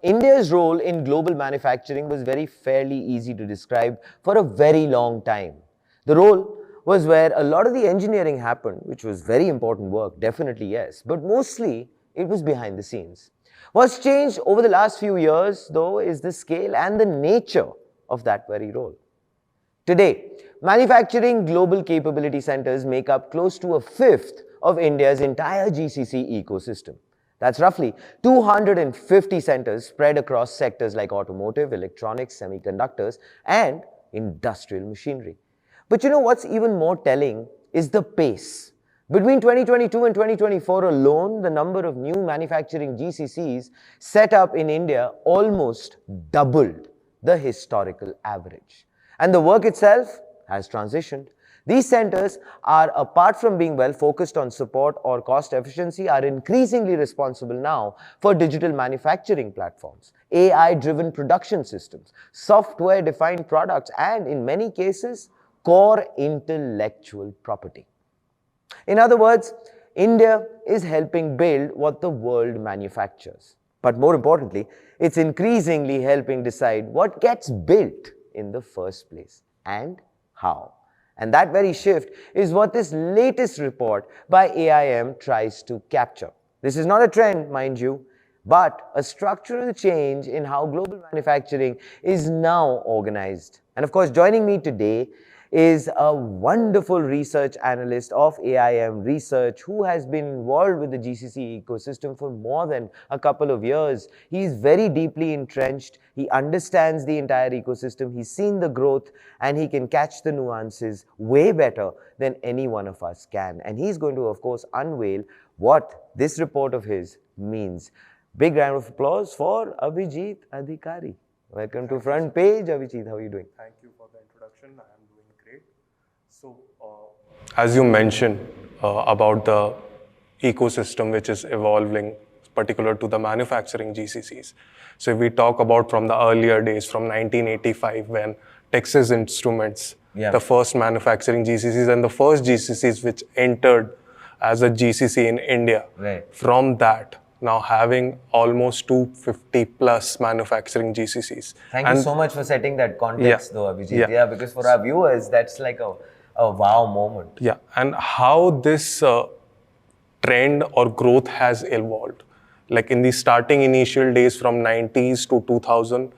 India's role in global manufacturing was fairly easy to describe for a very long time. The role was where a lot of the engineering happened, which was very important work, definitely yes, but mostly it was behind the scenes. What's changed over the last few years, though, is the scale and the nature of that very role. Today, manufacturing global capability centers make up close to a fifth of India's entire GCC ecosystem. That's roughly 250 centers spread across sectors like automotive, electronics, semiconductors, and industrial machinery. But you know what's even more telling is the pace. Between 2022 and 2024 alone, the number of new manufacturing GCCs set up in India almost doubled the historical average. And the work itself has transitioned. These centers are, apart from being well focused on support or cost efficiency, are increasingly responsible now for digital manufacturing platforms, AI-driven production systems, software-defined products, and in many cases, core intellectual property. In other words, India is helping build what the world manufactures. But more importantly, it's increasingly helping decide what gets built in the first place and how. And that very shift is what this latest report by AIM tries to capture. This is not a trend, mind you, but a structural change in how global manufacturing is now organized. And of course, joining me today is a wonderful research analyst of AIM Research who has been involved with the GCC ecosystem for more than a couple of years. He is very deeply entrenched. He understands the entire ecosystem. He's seen the growth and he can catch the nuances way better than any one of us can. And he's going to, of course, unveil what this report of his means. Big round of applause for Abhijit Adhikari. Welcome to Front Page, Abhijit. How are you doing? Thank you for the introduction. I am doing great. So, as you mentioned about the ecosystem which is evolving, particular to the manufacturing GCCs. So, if we talk about from the earlier days, from 1985, when Texas Instruments, the first manufacturing GCCs and the first GCCs which entered as a GCC in India. From that, now having almost 250 plus manufacturing GCCs. Thank you so much for setting that context though, Abhijit. Yeah, because for our viewers, that's like a wow moment. Yeah, and how this trend or growth has evolved. Like in the starting initial days from 90s to 2000,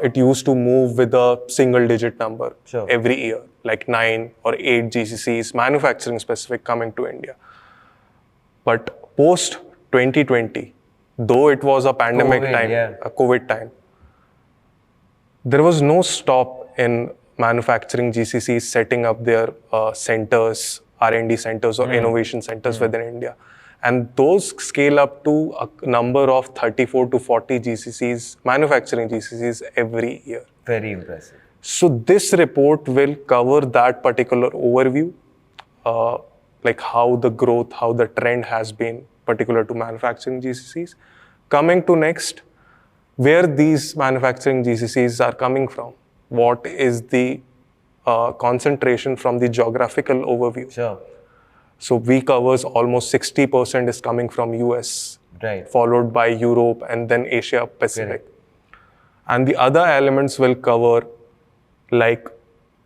it used to move with a single digit number every year, like 9 or 8 GCCs, manufacturing specific, coming to India. But post 2020, though it was a pandemic time, a COVID time, there was no stop in manufacturing GCCs setting up their centers, R&D centers or innovation centers within India. And those scale up to a number of 34 to 40 GCCs, manufacturing GCCs every year. Very impressive. So this report will cover that particular overview, like how the growth, how the trend has been particular to manufacturing GCCs. Coming to next, where these manufacturing GCCs are coming from. What is the concentration from the geographical overview? So we covers almost 60% is coming from US, followed by Europe and then Asia Pacific. And the other elements will cover like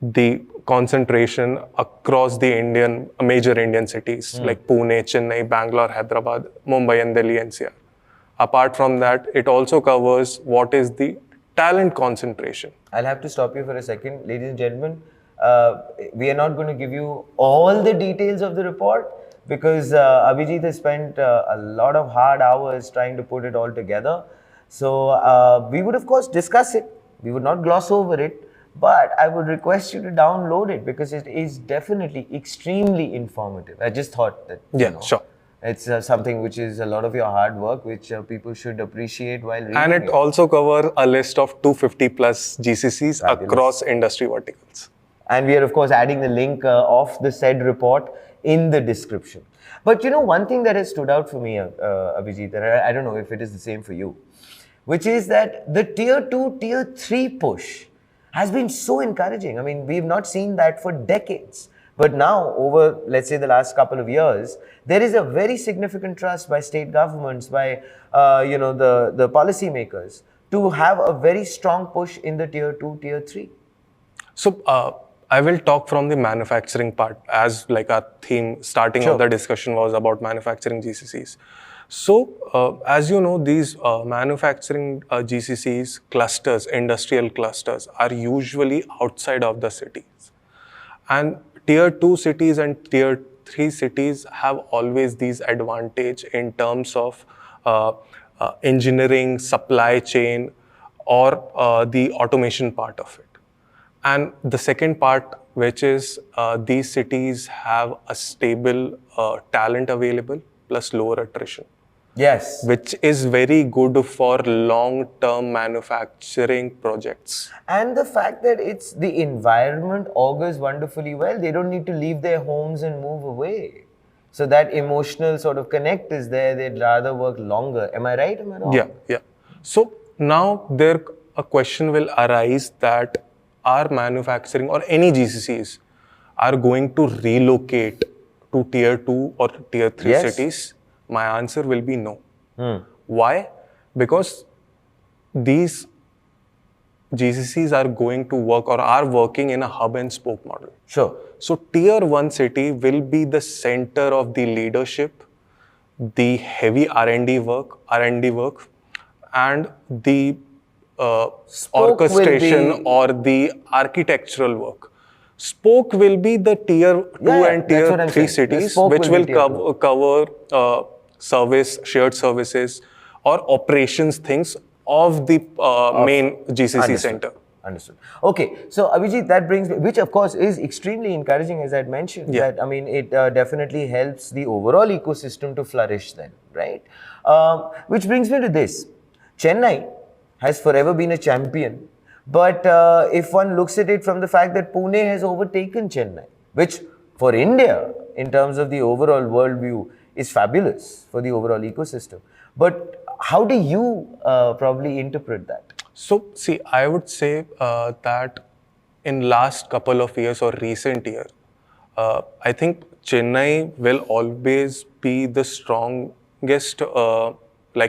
the concentration across the major Indian cities like Pune, Chennai, Bangalore, Hyderabad, Mumbai and Delhi NCR. Apart from that, it also covers what is the talent concentration. I'll have to stop you for a second. Ladies and gentlemen, we are not going to give you all the details of the report because Abhijit has spent a lot of hard hours trying to put it all together. So we would of course discuss it. We would not gloss over it. But I would request you to download it because it is definitely extremely informative. I just thought that, it's something which is a lot of your hard work, which people should appreciate while reading and it. Also covers a list of 250 plus GCCs across industry verticals. And we are, of course, adding the link of the said report in the description. But you know, one thing that has stood out for me, Abhijit, and I don't know if it is the same for you, which is that the tier 2, tier 3 push has been so encouraging. I mean, we've not seen that for decades. But now, over, let's say, the last couple of years, there is a very significant trust by state governments, by the policymakers, to have a very strong push in the tier 2, tier 3. So I will talk from the manufacturing part, as like our theme starting Sure. of the discussion was about manufacturing GCCs. So as you know, these manufacturing GCCs clusters, industrial clusters, are usually outside of the cities. And tier 2 cities and tier 3 cities have always these advantage in terms of engineering, supply chain, or the automation part of it. And the second part, which is these cities have a stable talent available plus lower attrition. Yes. Which is very good for long-term manufacturing projects. And the fact that it's the environment augurs wonderfully well. They don't need to leave their homes and move away. So that emotional sort of connect is there. They'd rather work longer. Am I right? Am I wrong? Yeah. So now a question will arise that our manufacturing or any GCCs are going to relocate to tier 2 or tier 3 Yes. cities. My answer will be no. Why? Because these GCCs are going to work or are working in a hub and spoke model. Sure. So tier 1 city will be the center of the leadership, the heavy R&D work, and the Spoke will orchestration be- or the architectural work. Spoke will be the tier 2 Yeah, and that's what tier I'm 3 saying. The cities, spoke which will will be tier two. cover shared services or operations things of the main GCC Understood. center. Understood. Okay, so Abhijit, that brings me, which of course is extremely encouraging, as I'd mentioned. Yeah. That, I mean, it definitely helps the overall ecosystem to flourish then, right? Which brings me to this. Chennai has forever been a champion, but if one looks at it from the fact that Pune has overtaken Chennai, which for India, in terms of the overall worldview, is fabulous for the overall ecosystem. But how do you probably interpret that? So, see, I would say that in last couple of years or recent year, I think Chennai will always be the strongest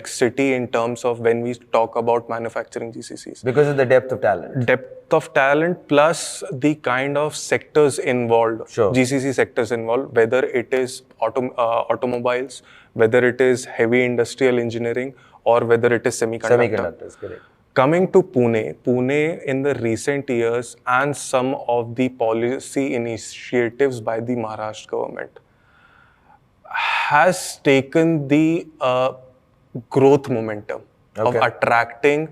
city in terms of when we talk about manufacturing GCCs. Because of the depth of talent. Depth of talent plus the kind of sectors involved, Sure. GCC sectors involved, whether it is automobiles, whether it is heavy industrial engineering, or whether it is Semiconductors, correct. Coming to Pune in the recent years and some of the policy initiatives by the Maharashtra government has taken the growth momentum of Okay. attracting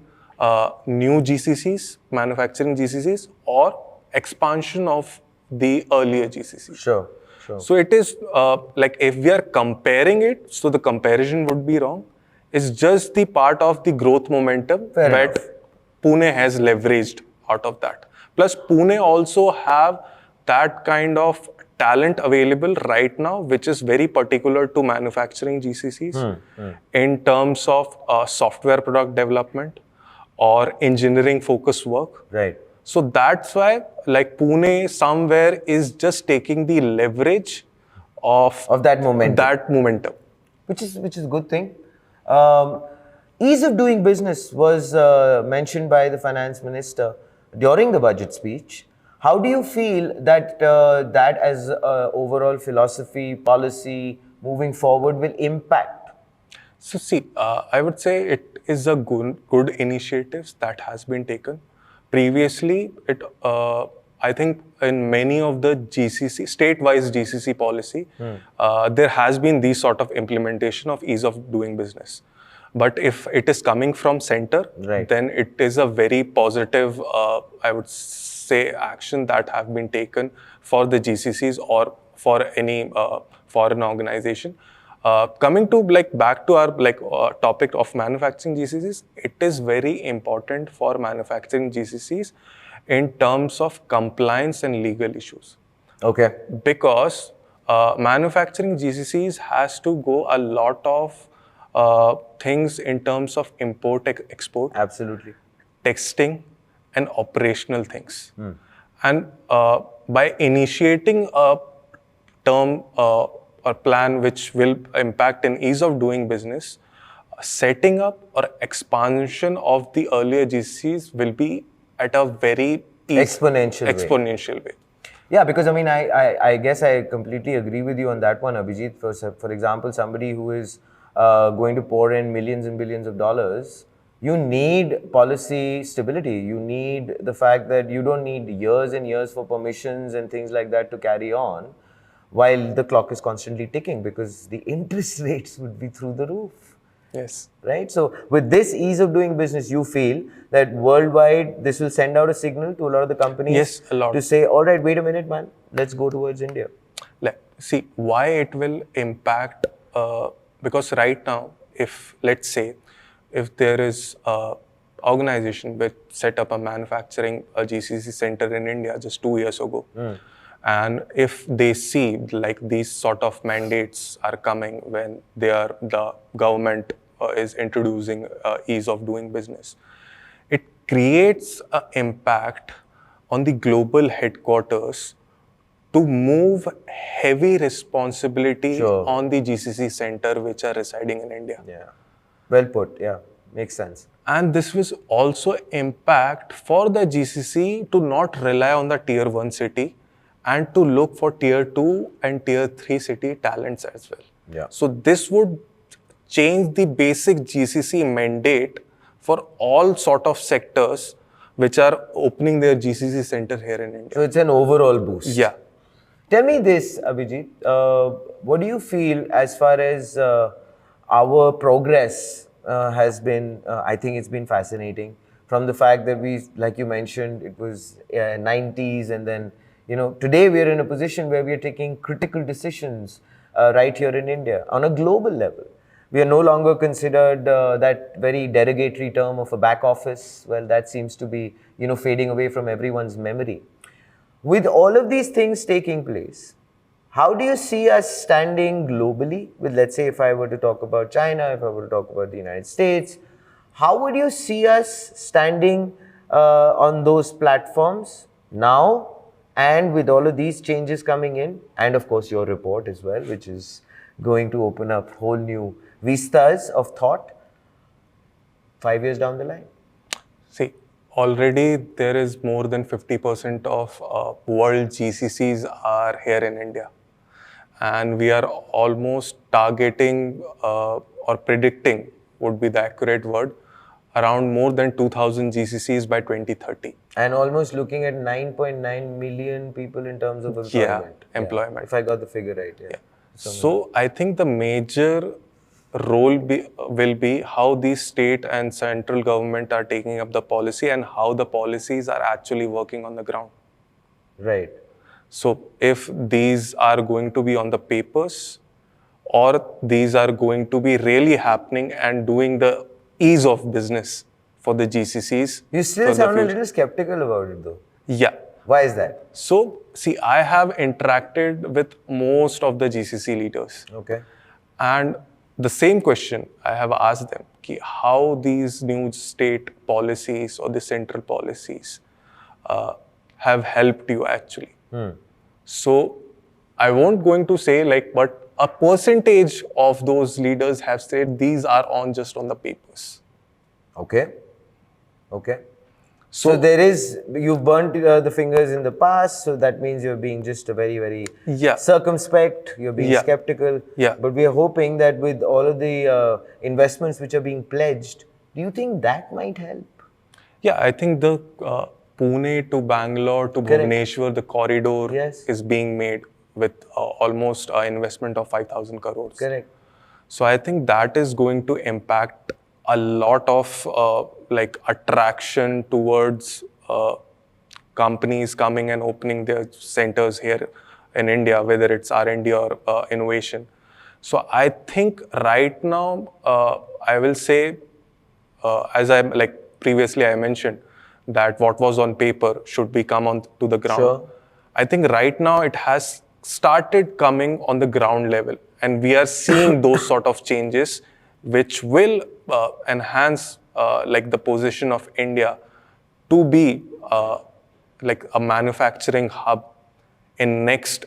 new GCCs, manufacturing GCCs, or expansion of the earlier GCCs. Sure. So it is if we are comparing it, so the comparison would be wrong. It's just the part of the growth momentum Fair that enough. Pune has leveraged out of that. Plus, Pune also have that kind of talent available right now, which is very particular to manufacturing GCCs in terms of software product development or engineering focused work. Right. So that's why Pune somewhere is just taking the leverage of that momentum. That momentum. Which is a good thing. Ease of doing business was mentioned by the finance minister during the budget speech. How do you feel that that as overall philosophy, policy moving forward will impact? So see, I would say it is a good initiatives that has been taken. Previously, I think in many of the state-wise GCC policy, there has been these sort of implementation of ease of doing business. But if it is coming from center, Right. then it is a very positive, I would say, action that have been taken for the GCCs or for any foreign organization. Coming to back to our topic of manufacturing GCCs, it is very important for manufacturing GCCs in terms of compliance and legal issues. Okay. Because manufacturing GCCs has to go a lot of things in terms of import, export, Absolutely. testing, and operational things. And by initiating a term or plan which will impact in ease of doing business, setting up or expansion of the earlier GCs will be at a very exponential way. Yeah, because I mean, I guess I completely agree with you on that one, Abhijit. For example, somebody who is going to pour in millions and billions of dollars, you need policy stability. You need the fact that you don't need years and years for permissions and things like that to carry on, while the clock is constantly ticking because the interest rates would be through the roof. Yes. Right? So with this ease of doing business, you feel that worldwide this will send out a signal to a lot of the companies Yes, a lot. to say, all right, wait a minute, man, let's go towards India. See, why it will impact, because right now, if let's say, if there is a organization which set up a GCC center in India just 2 years ago, and if they see like these sort of mandates are coming when the government is introducing ease of doing business, it creates an impact on the global headquarters to move heavy responsibility on the GCC center which are residing in India. Yeah, well put. Yeah, makes sense. And this will also impact for the GCC to not rely on the tier 1 city and to look for tier 2 and tier 3 city talents as well. Yeah. So this would change the basic GCC mandate for all sort of sectors which are opening their GCC center here in India. So it's an overall boost. Yeah. Tell me this, Abhijit. What do you feel as far as our progress has been? I think it's been fascinating. From the fact that we, like you mentioned, it was 90s, and then today we are in a position where we are taking critical decisions right here in India on a global level. We are no longer considered that very derogatory term of a back office. Well, that seems to be fading away from everyone's memory. With all of these things taking place, how do you see us standing globally? With, let's say, if I were to talk about China, if I were to talk about the United States, how would you see us standing on those platforms now, and with all of these changes coming in, and of course your report as well, which is going to open up whole new vistas of thought 5 years down the line? See, already there is more than 50% of world GCCs are here in India. And we are almost targeting or predicting, would be the accurate word, around more than 2,000 GCCs by 2030. And almost looking at 9.9 million people in terms of employment. Yeah, employment. If I got the figure right, yeah. So I think the major role will be how the state and central government are taking up the policy and how the policies are actually working on the ground. Right. So if these are going to be on the papers, or these are going to be really happening and doing the ease of business for the GCCs. You still sound a little skeptical about it though. Yeah. Why is that? So, see, I have interacted with most of the GCC leaders. Okay. And the same question I have asked them, how these new state policies or the central policies have helped you actually. So I won't going to say but a percentage of those leaders have said these are just on the papers. Okay. Okay. So there is, you've burnt the fingers in the past, so that means you're being just a very, very circumspect, you're being skeptical. Yeah. But we are hoping that with all of the investments which are being pledged, do you think that might help? Yeah, I think the Pune to Bangalore to Bhubaneswar, the corridor is being made with almost an investment of 5,000 crores. Correct. So I think that is going to impact a lot of attraction towards companies coming and opening their centers here in India, whether it's R&D or innovation. So I think right now, I will say, as I previously I mentioned, that what was on paper should be come on to the ground. Sure. I think right now it has started coming on the ground level, and we are seeing those sort of changes which will enhance the position of India to be a manufacturing hub in next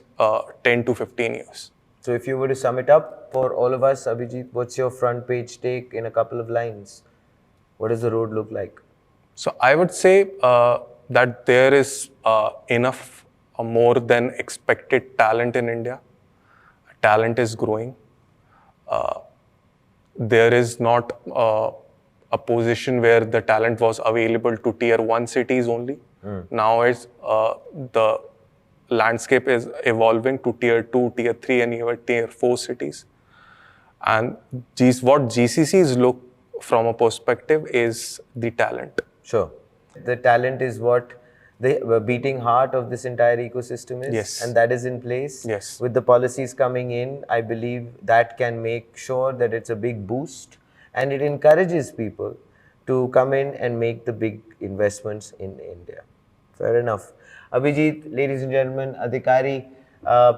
10 to 15 years. So if you were to sum it up for all of us, Abhijit, what's your front page take in a couple of lines? What does the road look like? So I would say that there is enough more than expected talent in India. Talent is growing. There is not a position where the talent was available to tier 1 cities only. Now it's the landscape is evolving to tier 2, tier 3 and even tier 4 cities. And what GCCs look from a perspective is the talent. Sure. The talent is what the beating heart of this entire ecosystem is. Yes. And that is in place. Yes. With the policies coming in, I believe that can make sure that it's a big boost and it encourages people to come in and make the big investments in India. Fair enough. Abhijit, ladies and gentlemen, Adhikari,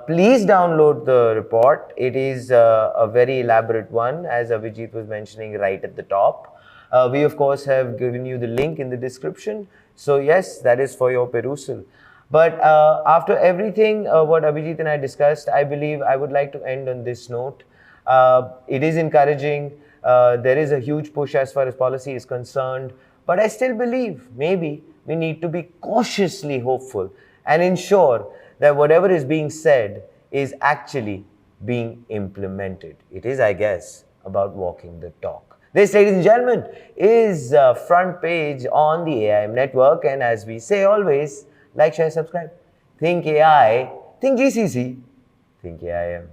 please download the report. It is a very elaborate one, as Abhijit was mentioning right at the top. We, of course, have given you the link in the description. So, yes, that is for your perusal. But after everything what Abhijit and I discussed, I believe I would like to end on this note. It is encouraging. There is a huge push as far as policy is concerned. But I still believe maybe we need to be cautiously hopeful and ensure that whatever is being said is actually being implemented. It is, I guess, about walking the talk. This, ladies and gentlemen, is Front Page on the AIM network. And as we say always, like, share, subscribe. Think AI, think GCC, think AIM.